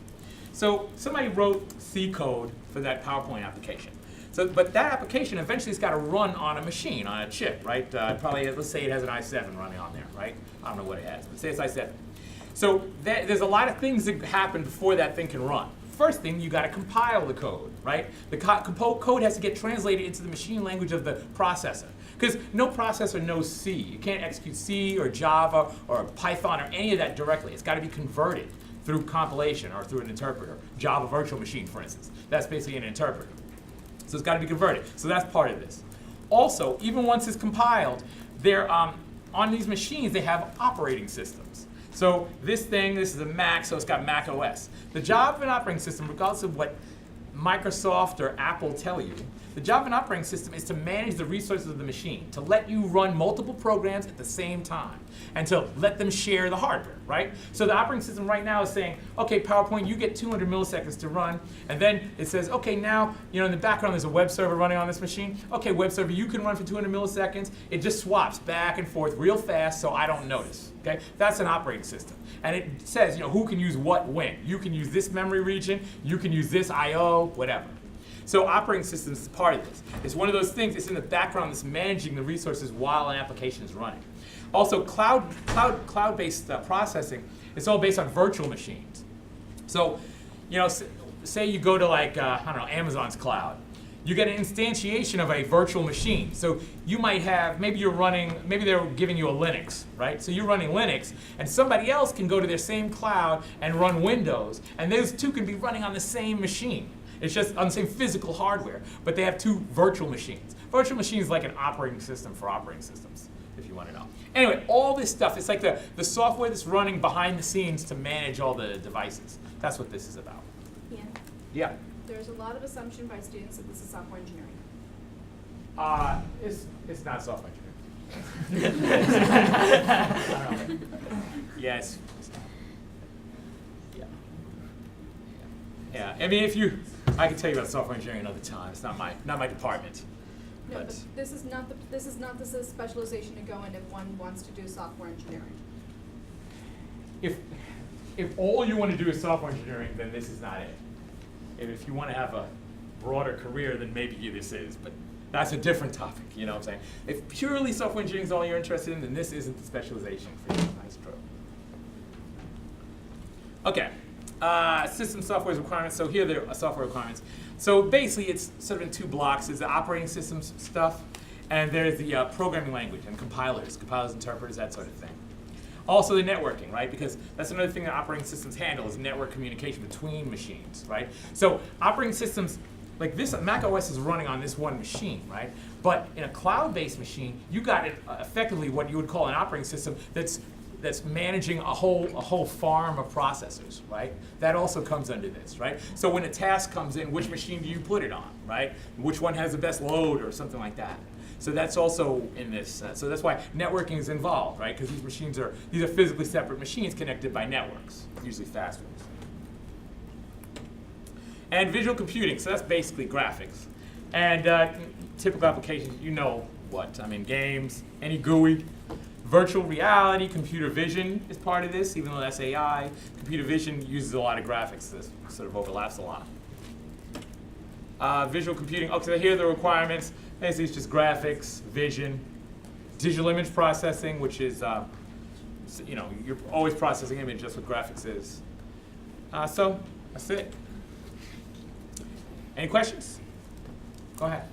So somebody wrote C code for that PowerPoint application. So, but that application eventually has got to run on a machine, on a chip, right? Probably, let's say it has an i7 running on there, right? I don't know what it has, but say it's i7. So there's a lot of things that happen before that thing can run. First thing, you got to compile the code, right? The code has to get translated into the machine language of the processor. Because no processor knows C. You can't execute C or Java or Python or any of that directly. It's got to be converted through compilation or through an interpreter. Java virtual machine, for instance. That's basically an interpreter. So it's got to be converted. So that's part of this. Also, even once it's compiled, they're, on these machines, they have operating systems. So this is a Mac, so it's got Mac OS. The job of an operating system, regardless of what Microsoft or Apple tell you, the job of an operating system is to manage the resources of the machine, to let you run multiple programs at the same time, and to let them share the hardware, right? So the operating system right now is saying, okay, PowerPoint, you get 200 milliseconds to run, and then it says, okay, now, in the background there's a web server running on this machine. Okay, web server, you can run for 200 milliseconds. It just swaps back and forth real fast so I don't notice, okay? That's an operating system. And it says, who can use what when. You can use this memory region, you can use this I/O, whatever. So operating systems is part of this. It's one of those things, it's in the background that's managing the resources while an application is running. Also, cloud-based processing, it's all based on virtual machines. So, say you go to Amazon's cloud. You get an instantiation of a virtual machine. So you might have, maybe they're giving you a Linux, right? So you're running Linux, and somebody else can go to their same cloud and run Windows, and those two can be running on the same machine. It's just on the same physical hardware, but they have two virtual machines. Virtual machine is like an operating system for operating systems, if you want to know. Anyway, all this stuff, it's like the software that's running behind the scenes to manage all the devices. That's what this is about. Ian, Yeah. there's a lot of assumption by students that this is software engineering. It's not software engineering. I don't know. Yes. Yeah. I mean, I can tell you about software engineering another time. It's not my department. No, but this is not the specialization to go in if one wants to do software engineering. If all you want to do is software engineering, then this is not it. And if you want to have a broader career, then maybe this is. But that's a different topic. You know what I'm saying? If purely software engineering is all you're interested in, then this isn't the specialization for you. Nice try. Okay. System software requirements. So here are software requirements. So basically, it's sort of in two blocks. There's the operating systems stuff, and there's the programming language and compilers, interpreters, that sort of thing. Also the networking, right? Because that's another thing that operating systems handle is network communication between machines, right? So operating systems, like this, Mac OS is running on this one machine, right? But in a cloud-based machine, you got effectively what you would call an operating system that's managing a whole farm of processors, right? That also comes under this, right? So when a task comes in, which machine do you put it on, right? Which one has the best load or something like that? So that's also in this. So that's why networking is involved, right? Because these are physically separate machines connected by networks, usually fast ones. And visual computing, so that's basically graphics. And typical applications, you know what? I mean, games, any GUI. Virtual reality, computer vision is part of this, even though that's AI. Computer vision uses a lot of graphics. This sort of overlaps a lot. Visual computing, okay, so here are the requirements. Basically, it's just graphics, vision, digital image processing, which is, you're always processing image, that's what graphics is. So, that's it. Any questions? Go ahead.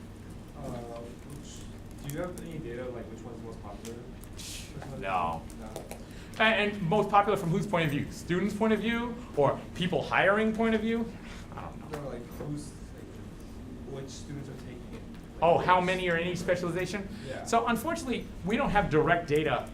Do you have any data, like which one's most popular? No. And most popular from whose point of view? Students' point of view, or people hiring point of view? I don't know. No, like which students are taking it? Oh, how many are in each specialization? Yeah. So unfortunately, we don't have direct data.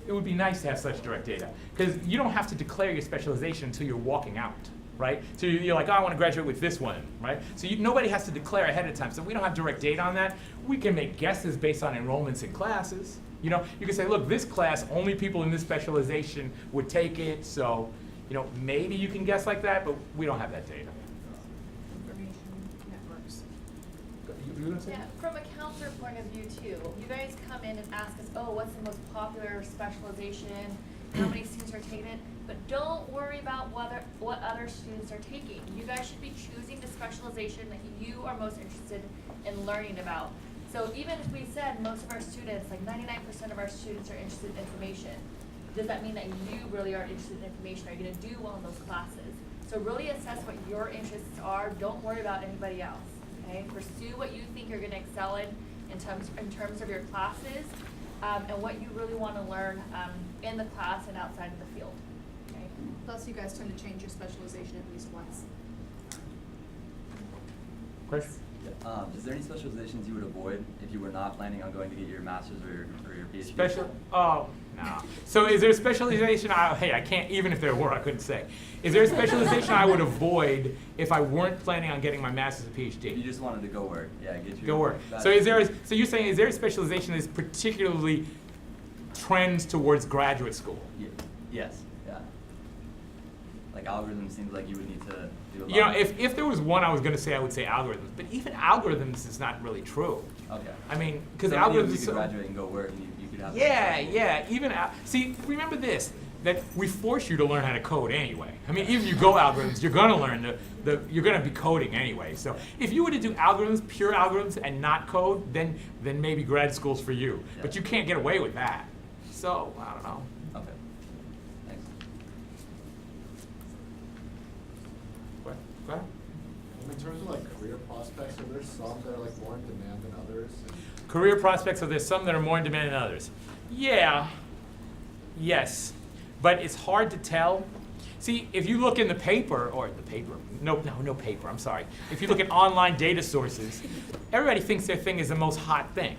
It would be nice to have such direct data, because you don't have to declare your specialization until you're walking out, right? So you're like, oh, I want to graduate with this one, right? So nobody has to declare ahead of time. So we don't have direct data on that. We can make guesses based on enrollments in classes. You can say, look, this class, only people in this specialization would take it. So, maybe you can guess like that, but we don't have that data. Information networks. you were gonna say? Yeah, from a counselor point of view too, you guys come in and ask us, oh, what's the most popular specialization? How many students are taking it? But don't worry about what other students are taking. You guys should be choosing the specialization that you are most interested in learning about. So even if we said most of our students, like 99% of our students are interested in information, does that mean that you really are interested in information? Are you gonna do well in those classes? So really assess what your interests are. Don't worry about anybody else, okay? Pursue what you think you're gonna excel in terms of your classes, and what you really wanna learn in the class and outside of the field, okay? Plus, you guys tend to change your specialization at least once. Question? Is there any specializations you would avoid if you were not planning on going to get your master's or your PhD? Oh, no. So is there a specialization, I can't, even if there were, I couldn't say. Is there a specialization I would avoid if I weren't planning on getting my master's or PhD? You just wanted to go work, get your. Go work. So so you're saying, is there a specialization that particularly trends towards graduate school? Yes, yeah. Like algorithm seems like you would need to do a lot. You know, if there was one I was going to say, I would say algorithms. But even algorithms is not really true. Okay. I mean, because So algorithms. You could graduate and go work, and you could have. Yeah. Even see, remember this: that we force you to learn how to code anyway. I mean, even if you go algorithms, you're going to learn you're going to be coding anyway. So if you were to do algorithms, pure algorithms, and not code, then maybe grad school's for you. Yeah. But you can't get away with that. So I don't know. Okay. Thanks. Go ahead. In terms of like career prospects, are there some that are like more in demand than others? Career prospects, are there some that are more in demand than others? Yeah, yes, but it's hard to tell. See, if you look in the paper, no paper, I'm sorry. If you look at online data sources, everybody thinks their thing is the most hot thing.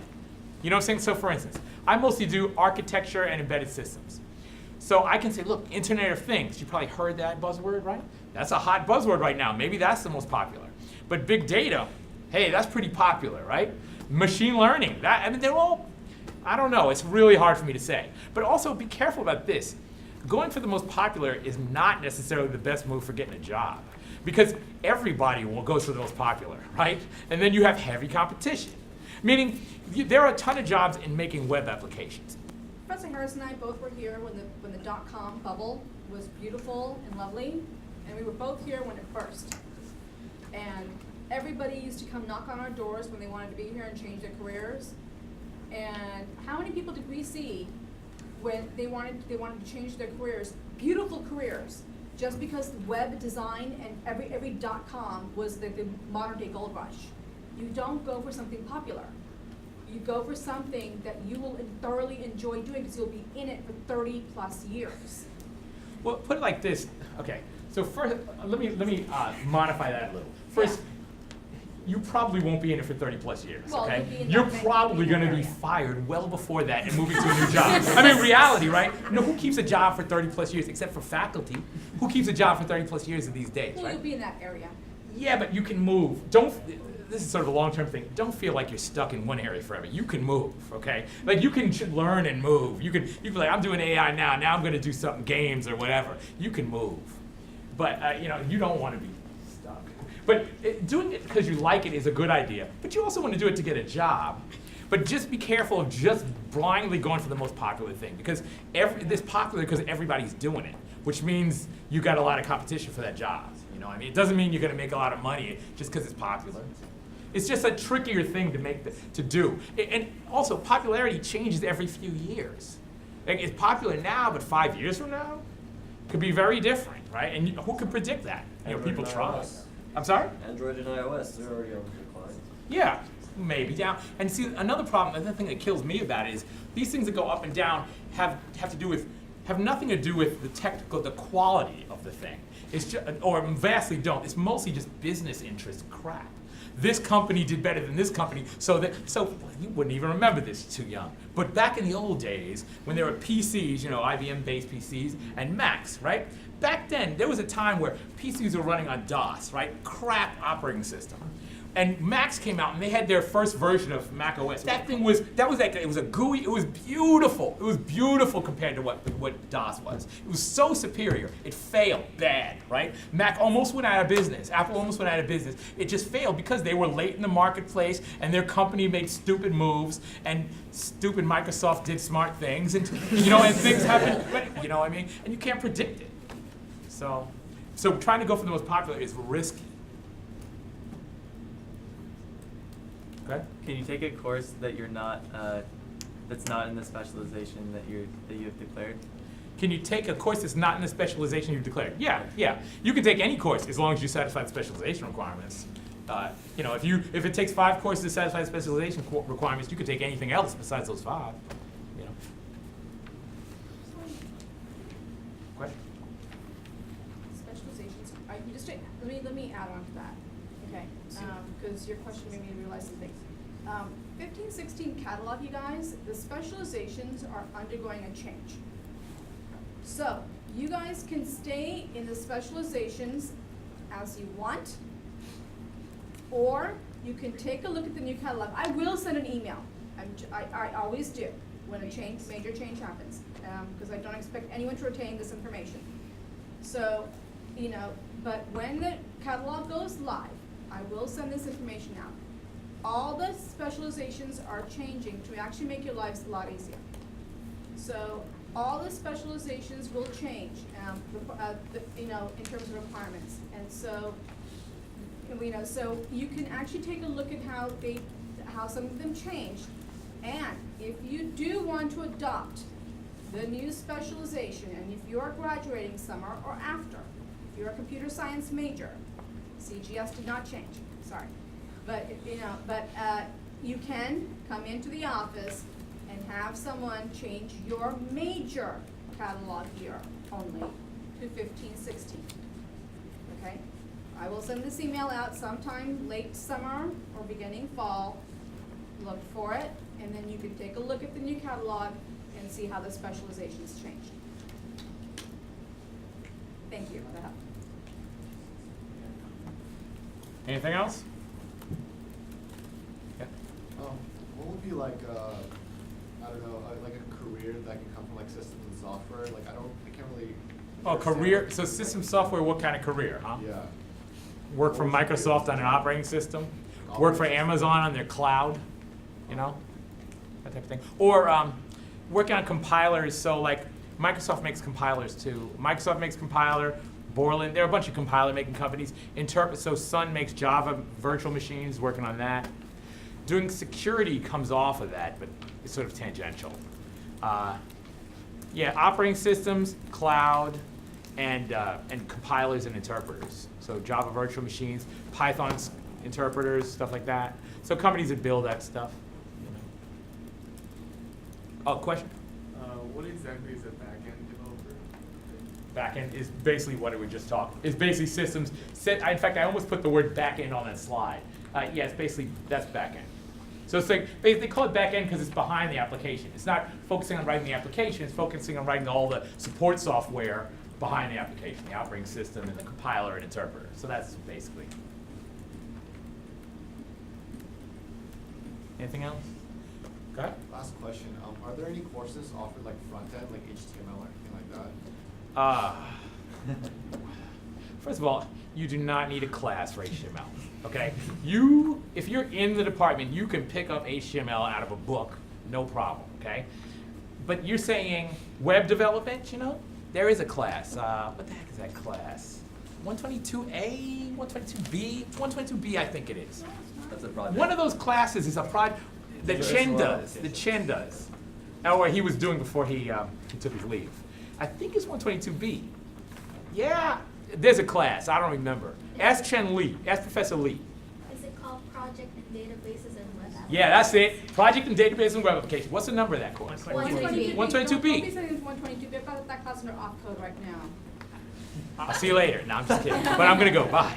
You know what I'm saying? So for instance, I mostly do architecture and embedded systems. So I can say, look, Internet of Things, you probably heard that buzzword, right? That's a hot buzzword right now. Maybe that's the most popular. But big data, hey, that's pretty popular, right? Machine learning, they're all, I don't know, it's really hard for me to say. But also be careful about this. Going for the most popular is not necessarily the best move for getting a job. Because everybody will go for the most popular, right? And then you have heavy competition. Meaning, there are a ton of jobs in making web applications. Professor Harris and I both were here when the dot-com bubble was beautiful and lovely, and we were both here when it burst. And everybody used to come knock on our doors when they wanted to be here and change their careers. And how many people did we see when they wanted to change their careers, beautiful careers, just because web design and every dot-com was the modern-day gold rush? You don't go for something popular. You go for something that you will thoroughly enjoy doing because you'll be in it for 30 plus years. Well, put it like this. Okay, so first, let me modify that a little. First, you probably won't be in it for 30 plus years, Well, okay? You're probably going to be fired well before that and moving to a new job. I mean, reality, right? You know, who keeps a job for 30 plus years, except for faculty? Who keeps a job for 30 plus years in these days, Well, right? you'll be in that area. Yeah, but you can move. This is sort of a long-term thing. Don't feel like you're stuck in one area forever. You can move, okay? Like you can learn and move. You can be like, I'm doing AI now. Now I'm going to do something, games or whatever. You can move, but you know, you don't want to be stuck. But doing it because you like it is a good idea. But you also want to do it to get a job. But just be careful of just blindly going for the most popular thing, because it's popular because everybody's doing it, which means you got a lot of competition for that job. You know what I mean? It doesn't mean you're going to make a lot of money just because it's popular. It's just a trickier thing to do. And also, popularity changes every few years. Like, it's popular now, but 5 years from now, could be very different, right? And who can predict that? You know, people try. I'm sorry? Android and iOS, they're already on decline. Yeah, maybe down. And see, another thing that kills me about it is these things that go up and down have nothing to do with the quality of the thing. It's just, or vastly don't. It's mostly just business interest crap. This company did better than this company, so you wouldn't even remember this, too young. But back in the old days, when there were PCs, you know, IBM-based PCs, and Macs, right? Back then, there was a time where PCs were running on DOS, right? Crap operating system. And Macs came out, and they had their first version of Mac OS. That thing was, it was a GUI, it was beautiful. It was beautiful compared to what DOS was. It was so superior. It failed bad, right? Mac almost went out of business. Apple almost went out of business. It just failed because they were late in the marketplace, and their company made stupid moves, and stupid Microsoft did smart things, and and things happened, you know what I mean? And you can't predict it. So trying to go for the most popular is risky. Okay. Can you take a course that you're not, that's not in the specialization that you have declared? Can you take a course that's not in the specialization you've declared? Yeah. You can take any course as long as you satisfy the specialization requirements. If it takes 5 courses to satisfy the specialization requirements, you could take anything else besides those 5. Question? Specializations, let me add on to that, okay? Because your question made me realize some things. 15-16 catalog, you guys, the specializations are undergoing a change. So, you guys can stay in the specializations as you want, or you can take a look at the new catalog. I will send an email. I always do when a major change happens, because I don't expect anyone to retain this information. So, but when the catalog goes live, I will send this information out. All the specializations are changing to actually make your lives a lot easier. So all the specializations will change, in terms of requirements. And so, so you can actually take a look at how some of them changed. And if you do want to adopt the new specialization, and if you are graduating summer or after, if you're a computer science major, CGS did not change, sorry. But, you can come into the office and have someone change your major catalog year only to 15-16, okay? I will send this email out sometime late summer or beginning fall. Look for it, and then you can take a look at the new catalog and see how the specializations changed. Thank you. Anything else? Yeah. What would be like, I don't know, like a career that can come from like systems and software? Like I can't really. Oh, career. So system software. What kind of career, huh? Yeah. Work for Microsoft on an operating system. Work for Amazon on their cloud. That type of thing. Or working on compilers. So like Microsoft makes compilers too. Microsoft makes compiler. Borland, there are a bunch of compiler making companies. So Sun makes Java virtual machines, working on that. Doing security comes off of that, but it's sort of tangential. Operating systems, cloud, and compilers and interpreters. So Java virtual machines, Python interpreters, stuff like that. So companies that build that stuff. Oh, question? What exactly is a back-end developer? Backend is basically what we just talked. It's basically systems. In fact, I almost put the word backend on that slide. It's basically, that's backend. So it's like, they call it backend because it's behind the application. It's not focusing on writing the application, it's focusing on writing all the support software behind the application, the operating system and the compiler and interpreter. So that's basically. Anything else? Go ahead. Last question. Are there any courses offered like front end, like HTML or anything like that? First of all, you do not need a class for HTML, okay? If you're in the department, you can pick up HTML out of a book, no problem, okay? But you're saying web development, there is a class. What the heck is that class? 122A, 122B? 122B, I think it is. That's a project. One of those classes is a project that Chen does. Or he was doing before he took his leave. I think it's 122B. Yeah, there's a class. I don't remember. Ask Chen Lee. Ask Professor Lee. Is it called Project and Databases and Web Applications? Yeah, that's it. Project and Database and Web Applications. What's the number of that course? 122B. 122B. Don't be sending it to 122B. I've got that class under off code right now. I'll see you later. No, I'm just kidding. But I'm going to go. Bye.